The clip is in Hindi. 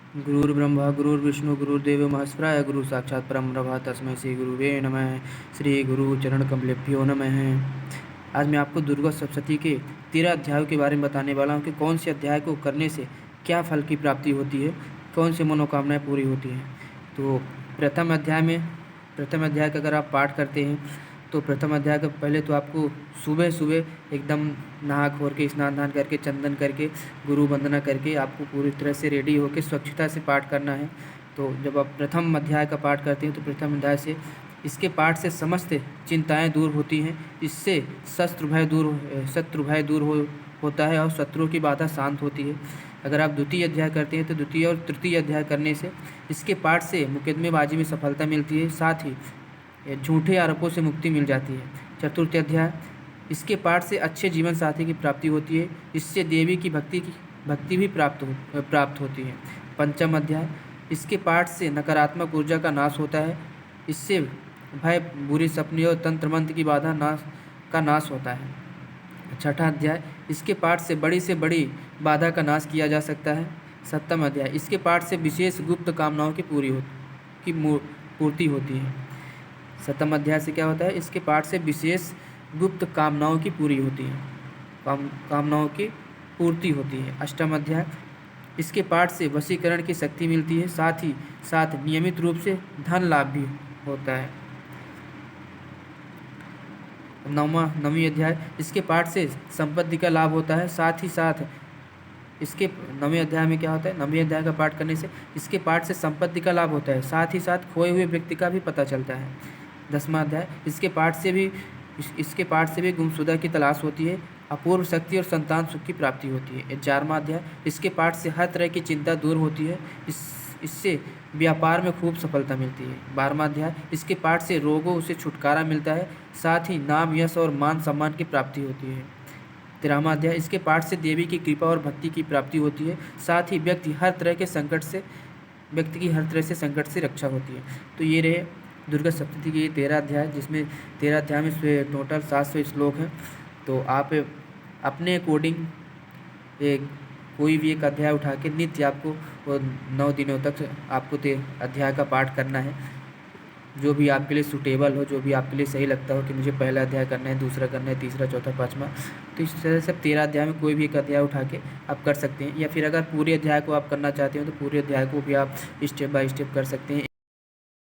गुरुर्ब्रह्मा गुरुर्विष्णु गुरुर्देव महेश्वराय गुरु साक्षात् परम ब्रह्म तस्मै श्री गुरुवे नमः। श्री गुरु चरण कमलेभ्यो नमः। आज मैं आपको दुर्गा सप्तशती के 13 अध्यायों के बारे में बताने वाला हूँ कि कौन से अध्याय को करने से क्या फल की प्राप्ति होती है, कौन सी मनोकामनाएं पूरी होती हैं। तो प्रथम अध्याय का अगर आप पाठ करते हैं तो प्रथम अध्याय का पहले तो आपको सुबह सुबह एकदम नहा खोर के स्नान दान करके चंदन करके गुरु वंदना करके आपको पूरी तरह से रेडी होकर स्वच्छता से पाठ करना है। तो जब आप प्रथम अध्याय का पाठ करते हैं तो प्रथम अध्याय से इसके पाठ से समस्त चिंताएं दूर होती हैं। इससे शत्रु भय दूर होता है और शत्रुओं की बाधा शांत होती है। अगर आप द्वितीय अध्याय करते हैं तो द्वितीय और तृतीय अध्याय करने से इसके पाठ से मुकदमेबाजी में सफलता मिलती है, साथ ही झूठे आरोपों से मुक्ति मिल जाती है। चतुर्थ अध्याय, इसके पाठ से अच्छे जीवन साथी की प्राप्ति होती है। इससे देवी की भक्ति भी प्राप्त होती है। पंचम अध्याय, इसके पाठ से नकारात्मक ऊर्जा का नाश होता है। इससे भय, बुरे सपने और तंत्र मंत्र की बाधा का नाश होता है। छठा अध्याय, इसके पाठ से बड़ी बाधा का नाश किया जा सकता है। सप्तम अध्याय, इसके पाठ से विशेष गुप्त कामनाओं की पूर्ति होती है। सप्तम अध्याय से क्या होता है, इसके पाठ से विशेष गुप्त कामनाओं की पूरी होती है, कामनाओं की पूर्ति होती है। अष्टम अध्याय, इसके पाठ से वशीकरण की शक्ति मिलती है, साथ ही साथ नियमित रूप से धन लाभ भी होता है। नवीं अध्याय, इसके पाठ से संपत्ति का लाभ होता है, साथ ही साथ इसके नवें अध्याय में क्या होता है, नवें अध्याय का पाठ करने से इसके पाठ से संपत्ति का लाभ होता है, साथ ही साथ खोए हुए व्यक्ति का भी पता चलता है। 10वां अध्याय, इसके पाठ से भी गुमशुदा की तलाश होती है, अपूर्व शक्ति और संतान सुख की प्राप्ति होती है। 11वां अध्याय, इसके पाठ से हर तरह की चिंता दूर होती है, इससे व्यापार में खूब सफलता मिलती है। 12वां अध्याय, इसके पाठ से रोगों से छुटकारा मिलता है, साथ ही नाम, यश और मान सम्मान की प्राप्ति होती है। 13वां अध्याय, इसके पाठ से देवी की कृपा और भक्ति की प्राप्ति होती है, साथ ही व्यक्ति की हर तरह से संकट से रक्षा होती है। तो ये रहे दुर्गा सप्तशती के 13 अध्याय, जिसमें 13 अध्याय में टोटल 700 श्लोक हैं। तो आप अपने अकॉर्डिंग कोई भी एक अध्याय उठा के नित्य आपको 9 दिनों तक आपको अध्याय का पाठ करना है, जो भी आपके लिए सूटेबल हो, जो भी आपके लिए सही लगता हो कि मुझे पहला अध्याय करना है, दूसरा करना है, तीसरा, चौथा, पाँचवा। तो इस तरह से 13 अध्याय में कोई भी एक अध्याय उठा के आप कर सकते हैं, या फिर अगर पूरे अध्याय को आप करना चाहते हो तो पूरे अध्याय को भी आप स्टेप बाय स्टेप कर सकते हैं।